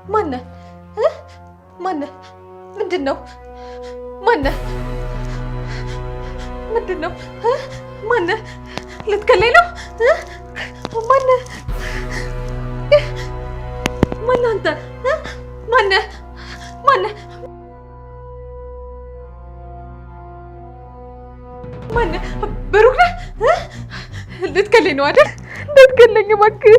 ማነህ? ማነህ? ምንድነው? ማነህ? ምንድነው? ማነህ? ልትገለኝ ነው? ማነህ? ማነህ አንተ? ማነህ? ማነህ? ማነህ? ብሩክ ነህ? ልትገለኝ ነው አይደል? ልትገለኝ እባክህ።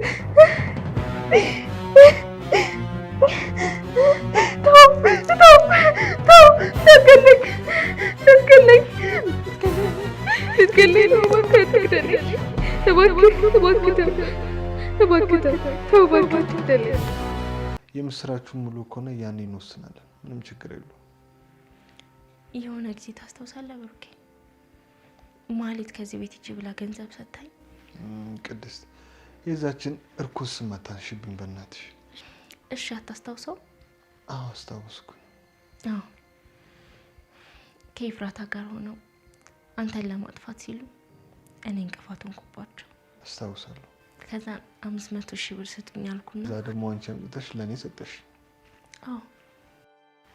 የምስራቹን ሙሉ ከሆነ ያኔ እንወስናለን። ምንም ችግር የለውም። የሆነ ጊዜ ታስታውሳለህ ብሩኬ? ማህሌት ከዚህ ቤት ሂጂ ብላ ገንዘብ ሰጣኝ። ቅድስት የዛችን እርኩስ ማታሽብኝ በእናትሽ። እሺ አታስታውሰው? አዎ አስታውስኩ። አዎ ከኤፍራታ ጋር ሆነው አንተን ለማጥፋት ሲሉ እኔ እንቅፋት ሆንኩባቸው። አስታውሳለሁ። ከዛ 500,000 ብር ስጡኝ አልኩና እዛ ደግሞ አንቺ አምጥተሽ ለኔ ሰጠሽ። አዎ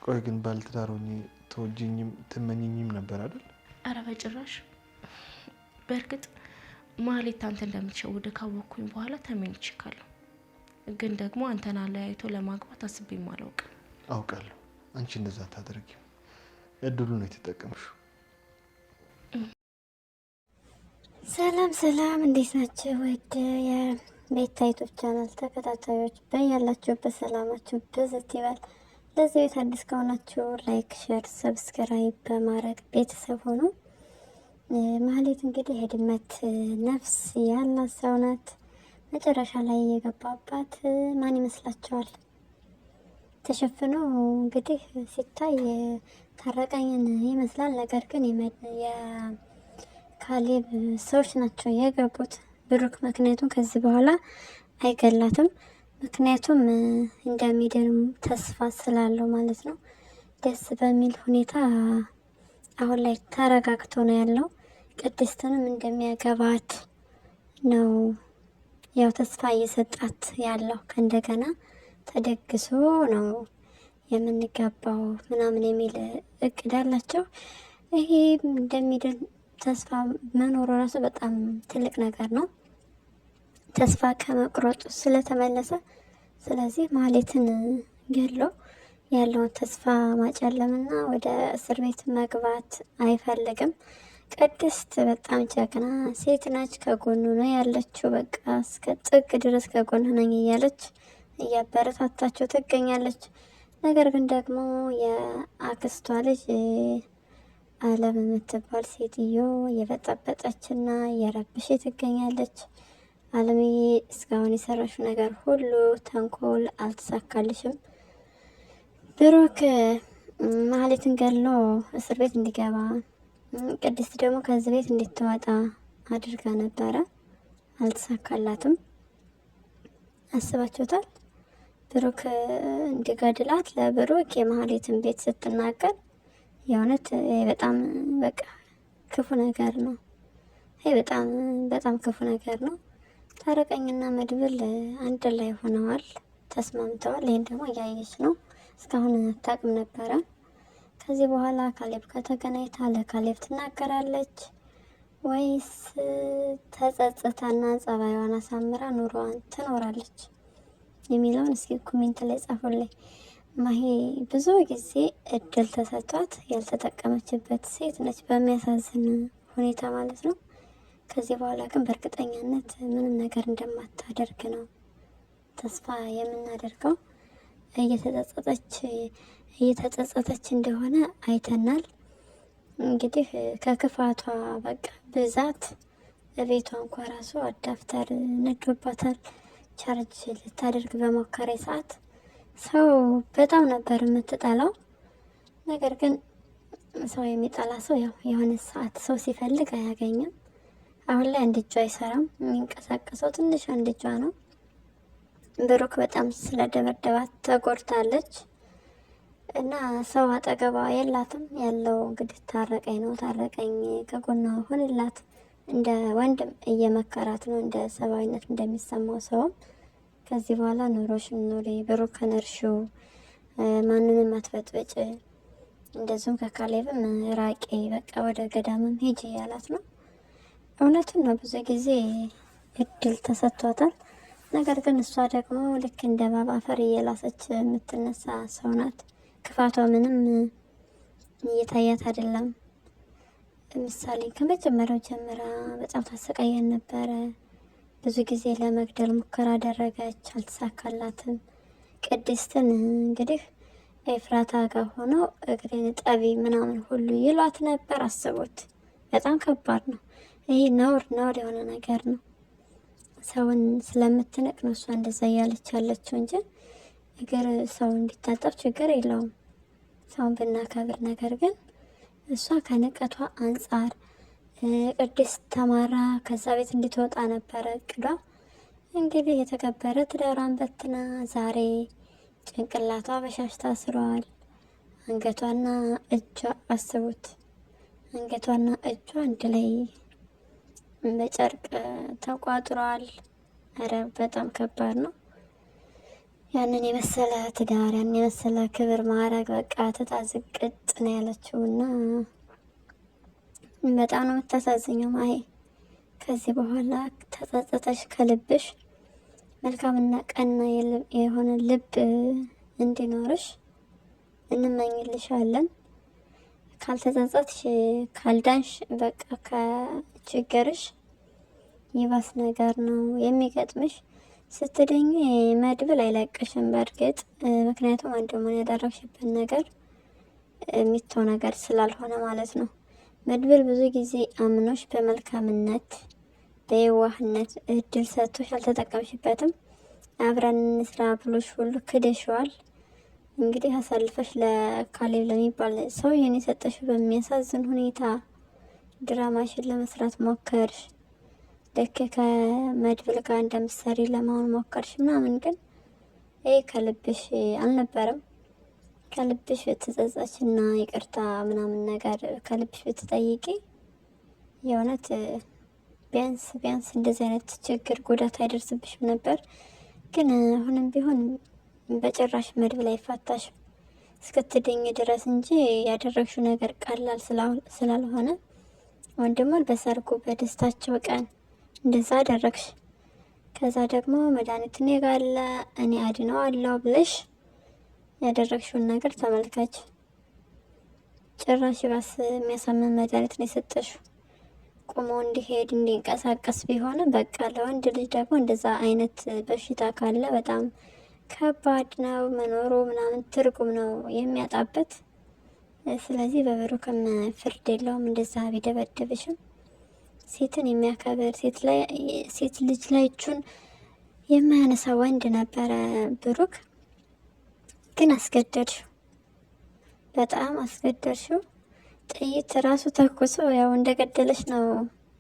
ቆይ ግን ባልትዳር ሆኜ ተወጂኝም ትመኝኝም ነበር አይደል? አረ በጭራሽ። በእርግጥ ማህሌት አንተ እንደምትሸውድ ካወቅኩኝ በኋላ ተመኝቼካለሁ። ግን ደግሞ አንተን አለያይቶ ለማግባት አስቤም አላውቅም። አውቃለሁ። አንቺ እንደዛ ታደርጊው እድሉን ነው የተጠቀምሽው። ሰላም ሰላም፣ እንዴት ናችሁ? ወደ የቤታ ዩቲዩብ ቻናል ተከታታዮች በያላችሁበት ሰላማችሁ ብዝት ይበል። ለዚህ ቤት አዲስ ከሆናችሁ ላይክ፣ ሼር፣ ሰብስክራይብ በማድረግ ቤተሰብ ሆኑ። ማህሌት እንግዲህ የድመት ነፍስ ያላት ሰው ናት። መጨረሻ ላይ የገባባት ማን ይመስላችኋል? ተሸፍኖ እንግዲህ ሲታይ ታረቀኝን ይመስላል። ነገር ግን የካሌብ ሰዎች ናቸው የገቡት ብሩክ። ምክንያቱም ከዚህ በኋላ አይገላትም። ምክንያቱም እንደሚድንም ተስፋ ስላለው ማለት ነው። ደስ በሚል ሁኔታ አሁን ላይ ተረጋግቶ ነው ያለው። ቅድስትንም እንደሚያገባት ነው ያው ተስፋ እየሰጣት ያለው። ከእንደገና ተደግሶ ነው የምንጋባው ምናምን የሚል እቅድ አላቸው። ይሄ እንደሚድን ተስፋ መኖሩ ራሱ በጣም ትልቅ ነገር ነው። ተስፋ ከመቁረጡ ስለተመለሰ፣ ስለዚህ ማህሌትን ገሎ ያለውን ተስፋ ማጨለምና ወደ እስር ቤት መግባት አይፈልግም። ቅድስት በጣም ጀግና ሴት ነች። ከጎኑ ነው ያለችው። በቃ እስከ ጥግ ድረስ ከጎኑ ነኝ እያለች እያበረታታቸው ትገኛለች። ነገር ግን ደግሞ የአክስቷ ልጅ አለም የምትባል ሴትዮ እየበጠበጠችና እየረብሽ ትገኛለች። አለምዬ እስካሁን የሰራሽው ነገር ሁሉ ተንኮል አልተሳካልሽም። ብሩክ ማህሌትን ገሎ እስር ቤት እንዲገባ፣ ቅድስት ደግሞ ከዚህ ቤት እንድትወጣ አድርጋ ነበረ። አልተሳካላትም። አስባችሁታል? ብሩክ እንዲገድላት ለብሩክ የማህሌትን ቤት ስትናገር የእውነት በጣም በቃ ክፉ ነገር ነው። ይሄ በጣም ክፉ ነገር ነው። ታረቀኝና መድብል አንድ ላይ ሆነዋል፣ ተስማምተዋል። ይሄን ደግሞ እያየች ነው። እስካሁን አታውቅም ነበረ። ከዚህ በኋላ ካሌብ ከተገናኝታ ለካሌብ ትናገራለች ወይስ ተጸጽታና ጸባይዋን አሳምራ ኑሮዋን ትኖራለች የሚለውን እስኪ ኮሜንት ላይ ጻፉልኝ። ማሂ ብዙ ጊዜ እድል ተሰጥቷት ያልተጠቀመችበት ሴት ነች፣ በሚያሳዝን ሁኔታ ማለት ነው። ከዚህ በኋላ ግን በእርግጠኛነት ምንም ነገር እንደማታደርግ ነው ተስፋ የምናደርገው። እየተጸጸተች እንደሆነ አይተናል። እንግዲህ ከክፋቷ በቃ ብዛት ቤቷ እንኳ ራሱ አዳፍተር ነዶባታል። ቻርጅ ልታደርግ በሞከረ ሰዓት ሰው በጣም ነበር የምትጠላው። ነገር ግን ሰው የሚጠላ ሰው ያው የሆነ ሰዓት ሰው ሲፈልግ አያገኝም። አሁን ላይ አንድ እጇ አይሰራም። የሚንቀሳቀሰው ትንሽ አንድ እጇ ነው። ብሩክ በጣም ስለደበደባት ተጎድታለች እና ሰው አጠገቧ የላትም። ያለው እንግዲህ ታረቀኝ ነው። ታረቀኝ ከጎኗ ሆንላት እንደ ወንድም እየመከራት ነው፣ እንደ ሰብአዊነት እንደሚሰማው ሰውም ከዚህ በኋላ ኑሮሽን ኑሪ፣ ብሩክን እርሺው፣ ማንንም አትበጥብጭ፣ እንደዚሁም ከካሌብም ራቂ፣ በቃ ወደ ገዳምም ሂጂ ያላት ነው። እውነቱን ነው። ብዙ ጊዜ እድል ተሰጥቷታል። ነገር ግን እሷ ደግሞ ልክ እንደ እባብ አፈር እየላሰች የምትነሳ ሰው ናት። ክፋቷ ምንም እየታያት አይደለም። ምሳሌ ከመጀመሪያው ጀምራ በጣም ታሰቃየን ነበረ። ብዙ ጊዜ ለመግደል ሙከራ አደረገች፣ አልተሳካላትም። ቅድስትን እንግዲህ ኤፍራታ ጋር ሆኖ እግሬን ጠቢ ምናምን ሁሉ ይሏት ነበር። አስቡት፣ በጣም ከባድ ነው። ይህ ነውር የሆነ ነገር ነው። ሰውን ስለምትንቅ ነው እሷ እንደዛ እያለች ያለችው እንጂ እግር ሰው እንዲታጠብ ችግር የለውም፣ ሰውን ብናከብር። ነገር ግን እሷ ከንቀቷ አንጻር ቅድስት ተማራ ከዛ ቤት እንድትወጣ ነበረ እቅዷ። እንግዲህ የተከበረ ትዳሯን በትና ዛሬ ጭንቅላቷ በሻሽ ታስሯል። አንገቷና እጇ አስቡት፣ አንገቷና እጇ አንድ ላይ በጨርቅ ተቋጥሯል። ኧረ በጣም ከባድ ነው። ያንን የመሰለ ትዳር፣ ያንን የመሰለ ክብር ማዕረግ በቃ ትታዝቅጥ ነው ያለችው እና በጣም ነው የምታሳዝኘው ማሂ። ከዚህ በኋላ ተጸጸተሽ ከልብሽ መልካምና ቀና የሆነ ልብ እንዲኖርሽ እንመኝልሻለን። ካልተጸጸትሽ፣ ካልዳንሽ በቃ ከችግርሽ ይባስ ነገር ነው የሚገጥምሽ። ስትድኝ መድብል አይለቅሽም በእርግጥ ምክንያቱም ወንድሙን ያደረግሽበት ነገር የሚተው ነገር ስላልሆነ ማለት ነው። መድብል ብዙ ጊዜ አምኖሽ በመልካምነት በየዋህነት እድል ሰጥቶሽ አልተጠቀምሽበትም። አብረን እንስራ ብሎሽ ሁሉ ክደሽዋል። እንግዲህ አሳልፈሽ ለካሌብ ለሚባል ሰውዬን የሰጠሽው በሚያሳዝን ሁኔታ ድራማሽን ለመስራት ሞከርሽ። ልክ ከመድብል ጋር እንደምትሰሪ ለመሆን ሞከርሽ ምናምን፣ ግን ይህ ከልብሽ አልነበረም። ከልብሽ ብትጸጸች እና ይቅርታ ምናምን ነገር ከልብሽ ብትጠይቂ የእውነት ቢያንስ እንደዚህ አይነት ችግር ጉዳት አይደርስብሽም ነበር። ግን አሁንም ቢሆን በጭራሽ መድብል አይፋታሽም እስክትድኝ ድረስ እንጂ ያደረግሽው ነገር ቀላል ስላልሆነ ወንድሙን በሰርጉ በደስታቸው ቀን እንደዛ አደረግሽ። ከዛ ደግሞ መድኃኒት እኔ ጋር አለ እኔ አድነዋለሁ ብለሽ ያደረግሽውን ነገር ተመልከች። ጭራሽ ባስ የሚያሳምን መድኃኒት ነው የሰጠሽው። ቁሞ እንዲሄድ እንዲንቀሳቀስ ቢሆንም በቃ ለወንድ ልጅ ደግሞ እንደዛ አይነት በሽታ ካለ በጣም ከባድ ነው መኖሩ ምናምን ትርጉም ነው የሚያጣበት። ስለዚህ በብሩክም ፍርድ የለውም እንደዛ ቢደበድብሽም። ሴትን የሚያከብር ሴት ልጅ ላይ እጁን የማያነሳ ወንድ ነበረ ብሩክ። ግን አስገደድሽው፣ በጣም አስገደድሽው። ጥይት ራሱ ተኩሶ ያው እንደገደለሽ ነው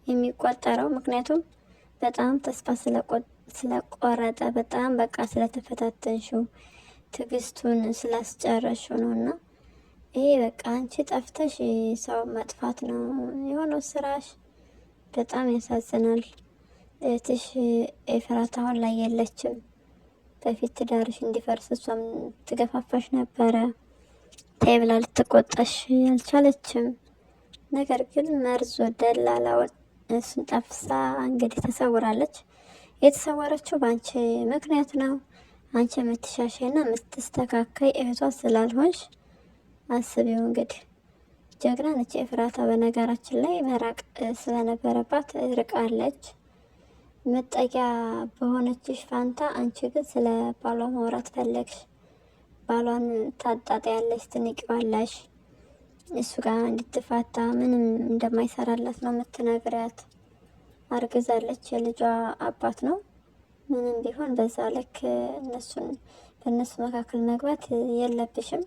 የሚቆጠረው። ምክንያቱም በጣም ተስፋ ስለቆረጠ በጣም በቃ ስለተፈታተንሽው ትዕግስቱን ስላስጨረሽው ነው። እና ይሄ በቃ አንቺ ጠፍተሽ ሰው መጥፋት ነው የሆነው ስራሽ። በጣም ያሳዝናል። እህትሽ ኤፍራታ አሁን ላይ የለችም። በፊት ትዳርሽ እንዲፈርስ እሷም ትገፋፋሽ ነበረ። ተይ ብላ ልትቆጣሽ አልቻለችም። ነገር ግን መርዞ ደላላውን እሱን ጠፍሳ እንግዲህ ተሰውራለች። የተሰወረችው በአንቺ ምክንያት ነው። አንቺ የምትሻሻይና የምትስተካከይ እህቷ ስላልሆንሽ አስቢው እንግዲህ። ጀግና ነች ኤፍራታ። በነገራችን ላይ መራቅ ስለነበረባት ርቃለች። መጠጊያ በሆነችሽ ፋንታ አንቺ ግን ስለ ባሏ ማውራት ፈለግሽ። ባሏን ታጣጣያለሽ፣ ትንቂዋለሽ። እሱ ጋር እንድትፋታ ምንም እንደማይሰራላት ነው የምትነግሪያት። አርግዛለች፣ የልጇ አባት ነው። ምንም ቢሆን በዛ ልክ በእነሱ መካከል መግባት የለብሽም።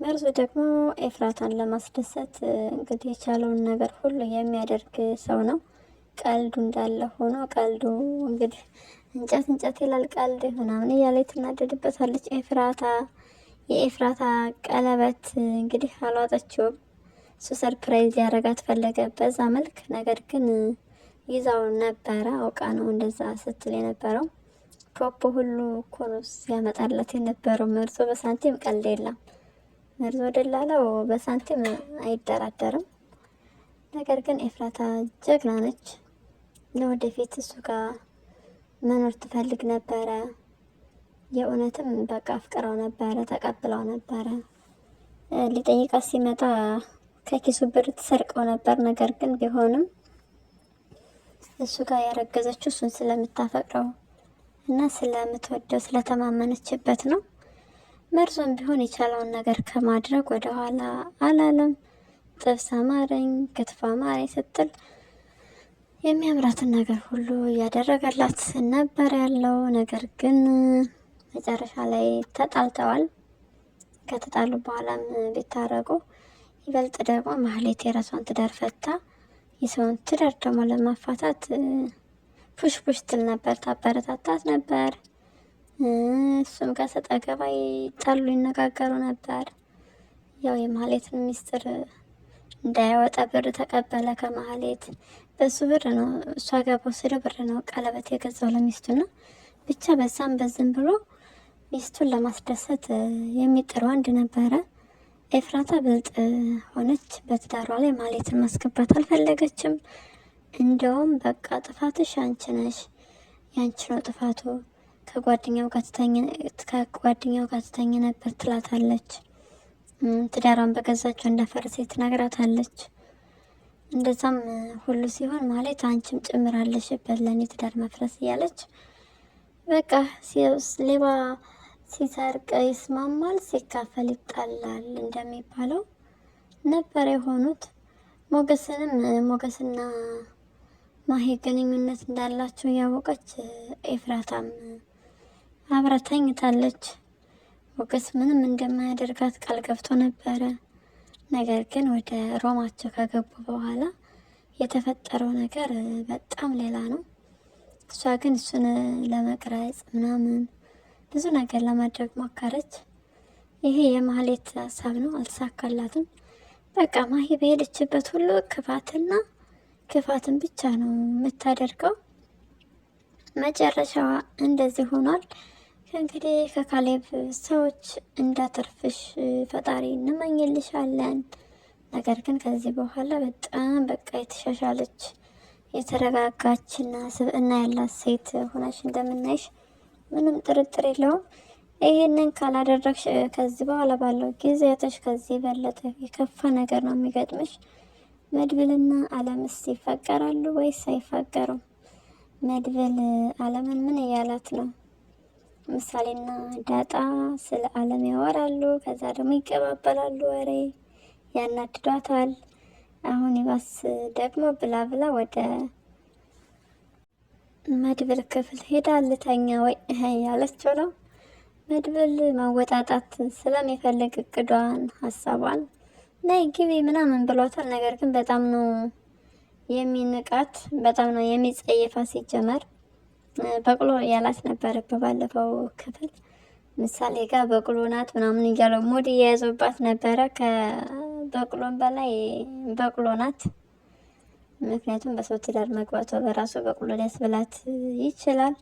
መርዙ ደግሞ ኤፍራታን ለማስደሰት እንግዲህ የቻለውን ነገር ሁሉ የሚያደርግ ሰው ነው። ቀልዱ እንዳለ ሆኖ ቀልዱ እንግዲህ እንጨት ይላል ቀልድ ምናምን እያለ ትናደድበታለች ኤፍራታ። የኤፍራታ ቀለበት እንግዲህ አልዋጠችውም። እሱ ሰርፕራይዝ ያደረጋት ፈለገ በዛ መልክ። ነገር ግን ይዛው ነበረ፣ አውቃ ነው እንደዛ ስትል የነበረው። ፖፖ ሁሉ እኮ ነው ሲያመጣላት የነበረው። መርዞ በሳንቲም ቀልድ የለም። መርዞ ደላላው በሳንቲም አይደራደርም። ነገር ግን ኤፍራታ ጀግና ነች። ለወደፊት እሱ ጋር መኖር ትፈልግ ነበረ። የእውነትም በቃ አፍቅረው ነበረ፣ ተቀብለው ነበረ። ሊጠይቃት ሲመጣ ከኪሱ ብር ትሰርቀው ነበር። ነገር ግን ቢሆንም እሱ ጋር ያረገዘችው እሱን ስለምታፈቅረው እና ስለምትወደው ስለተማመነችበት ነው። መርዞም ቢሆን የቻለውን ነገር ከማድረግ ወደ ኋላ አላለም። ጥብስ አማረኝ፣ ክትፎ አማረኝ ስትል የሚያምራትን ነገር ሁሉ እያደረገላት ነበር ያለው። ነገር ግን መጨረሻ ላይ ተጣልተዋል። ከተጣሉ በኋላም ቢታረቁ ይበልጥ ደግሞ ማህሌት የራሷን ትዳር ፈታ የሰውን ትዳር ደግሞ ለማፋታት ፑሽ ፑሽ ትል ነበር፣ ታበረታታት ነበር። እሱም ጋር ሰጣ ገባ ይጣሉ ይነጋገሩ ነበር። ያው የማህሌትን ሚስጥር እንዳያወጣ ብር ተቀበለ ከማህሌት። በሱ ብር ነው እሷ ጋር በወሰደው ብር ነው ቀለበት የገዛው ለሚስቱና ብቻ በዛም በዝም ብሎ ሚስቱን ለማስደሰት የሚጥር ወንድ ነበረ። ኤፍራታ ብልጥ ሆነች። በትዳሯ ላይ ማህሌትን ማስገባት አልፈለገችም። እንደውም በቃ ጥፋትሽ አንቺ ነሽ፣ ያንቺ ነው ጥፋቱ፣ ከጓደኛው ጋር ትተኛ ነበር ትላታለች። ትዳሯን በገዛቸው እንዳፈረሰ ትነግራታለች። እንደዛም ሁሉ ሲሆን ማለት አንቺም ጭምራለሽበት ለእኔ ትዳር መፍረስ እያለች በቃ ሌባ ሲሰርቅ ይስማማል፣ ሲካፈል ይጣላል እንደሚባለው ነበር የሆኑት። ሞገስና ማሄ ግንኙነት እንዳላቸው ያወቀች ኤፍራታም አብራ ተኝታለች። ሞገስ ምንም እንደማያደርጋት ቃል ገብቶ ነበረ። ነገር ግን ወደ ሮማቸው ከገቡ በኋላ የተፈጠረው ነገር በጣም ሌላ ነው። እሷ ግን እሱን ለመቅረጽ ምናምን ብዙ ነገር ለማድረግ ሞከረች። ይሄ የማህሌት ሀሳብ ነው፣ አልተሳካላትም። በቃ ማሂ በሄደችበት ሁሉ ክፋትን ብቻ ነው የምታደርገው። መጨረሻዋ እንደዚህ ሆኗል። እንግዲህ ከካሌብ ሰዎች እንዳተርፍሽ ፈጣሪ እንመኝልሻለን። ነገር ግን ከዚህ በኋላ በጣም በቃ የተሻሻለች የተረጋጋችና ስብዕና ያላት ሴት ሆነሽ እንደምናይሽ ምንም ጥርጥር የለውም። ይህንን ካላደረግሽ ከዚህ በኋላ ባለው ጊዜያቶች ከዚህ በለጠ የከፋ ነገር ነው የሚገጥምሽ። መድብልና አለምስ ይፋቀራሉ ወይስ አይፋቀሩም? መድብል አለምን ምን እያላት ነው? ምሳሌና ዳጣ ስለ አለም ያወራሉ። ከዛ ደግሞ ይቀባበላሉ፣ ወሬ ያናድዷታል። አሁን ይባስ ደግሞ ብላ ወደ መድብል ክፍል ሄዳ ልተኛ ወይ ያለችው ነው። መድብል ማወጣጣት ስለሚፈልግ እቅዷን ሀሳቧን ነይ ግቢ ምናምን ብሏታል። ነገር ግን በጣም ነው የሚንቃት፣ በጣም ነው የሚጸየፋት። ሲጀመር በቅሎ ያላት ነበረ በባለፈው ክፍል ምሳሌ ጋር በቅሎ ናት ምናምን እያለው ሙድ እየያዘባት ነበረ። ከበቅሎም በላይ በቅሎ ናት። ምክንያቱም በሰው ትዳር መግባቷ በራሱ በቅሎ ሊያስብላት ይችላል።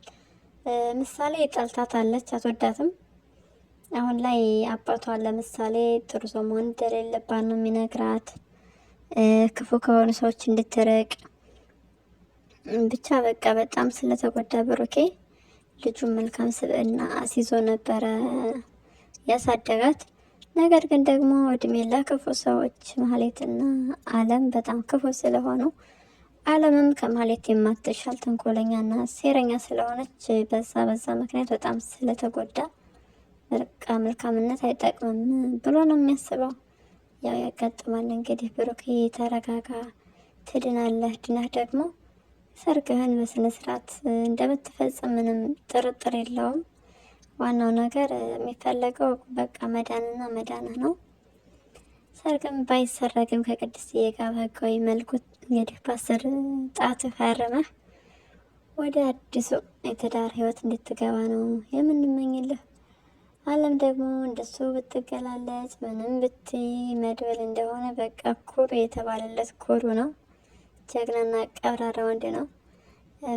ምሳሌ ጠልታታለች፣ አትወዳትም። አሁን ላይ አባቷን ለምሳሌ ጥሩ ሰው መሆን እንደሌለባት ነው የሚነግራት፣ ክፉ ከሆኑ ሰዎች እንድትርቅ ብቻ በቃ በጣም ስለተጎዳ ብሩኬ ልጁን መልካም ስብዕና አስይዞ ነበረ ያሳደጋት። ነገር ግን ደግሞ እድሜ ለክፉ ሰዎች ማህሌትና አለም በጣም ክፉ ስለሆኑ አለምም ከማህሌት የማትሻል ተንኮለኛና ሴረኛ ስለሆነች በዛ ምክንያት በጣም ስለተጎዳ በቃ መልካምነት አይጠቅምም ብሎ ነው የሚያስበው። ያው ያጋጥማል እንግዲህ። ብሩኬ ተረጋጋ፣ ትድናለህ። ድናህ ደግሞ ሰርግህን በስነ ስርዓት እንደምትፈጽም ምንም ጥርጥር የለውም። ዋናው ነገር የሚፈለገው በቃ መዳንና መዳንህ ነው። ሰርግም ባይሰረግም ከቅድስትዬ ጋር በህጋዊ መልኩ እንግዲህ በ10 ጣት ፈርመህ ወደ አዲሱ የትዳር ህይወት እንድትገባ ነው የምንመኝልህ። አለም ደግሞ እንደሱ ብትገላለጽ ምንም ብትይ መድብል እንደሆነ በቃ ኩሩ የተባለለት ኩሩ ነው። ጀግናና ቀብራራ ወንድ ነው።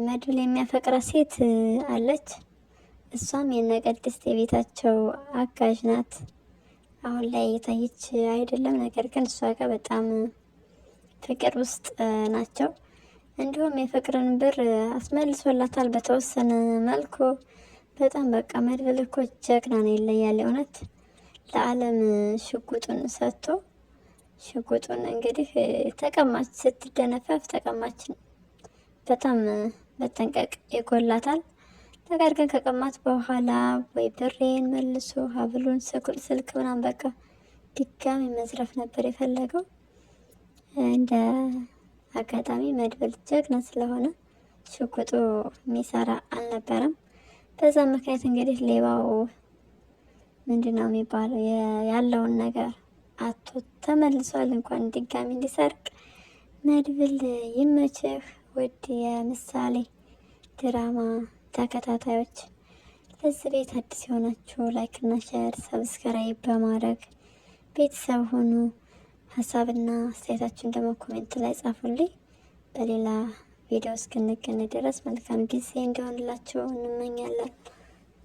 መድብል የሚያፈቅራት ሴት አለች። እሷም የነቅድስት የቤታቸው አጋዥ ናት። አሁን ላይ እየታየች አይደለም፣ ነገር ግን እሷ ጋር በጣም ፍቅር ውስጥ ናቸው። እንዲሁም የፍቅርን ብር አስመልሶላታል በተወሰነ መልኩ። በጣም በቃ መድብል እኮ ጀግና ነው፣ ይለያል እውነት። ለዓለም ሽጉጡን ሰጥቶ ሽጉጡን እንግዲህ ተቀማች ስትደነፈፍ ተቀማችን በጣም መጠንቀቅ ይጎላታል። ነገር ግን ከቀማት በኋላ ወይ ብሬን መልሶ ሀብሉን ስልክ ምናምን በቃ ድጋሚ መዝረፍ ነበር የፈለገው። እንደ አጋጣሚ መድብል ጀግና ስለሆነ ሽጉጡ የሚሰራ አልነበረም። በዛ ምክንያት እንግዲህ ሌባው ምንድነው የሚባለው ያለውን ነገር አቶ ተመልሷል። እንኳን ድጋሚ እንዲሰርቅ መድብል ይመችህ። ውድ የምሳሌ ድራማ ተከታታዮች ለዚህ ቤት አዲስ የሆናችሁ ላይክ እና ሼር ሰብስክራይብ በማድረግ ቤተሰብ ሆኑ። ሀሳብና አስተያየታችሁን ደግሞ ኮሜንት ላይ ጻፉልኝ። በሌላ ቪዲዮ እስክንገናኝ ድረስ መልካም ጊዜ እንዲሆንላችሁ እንመኛለን።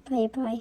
ባይ ባይ።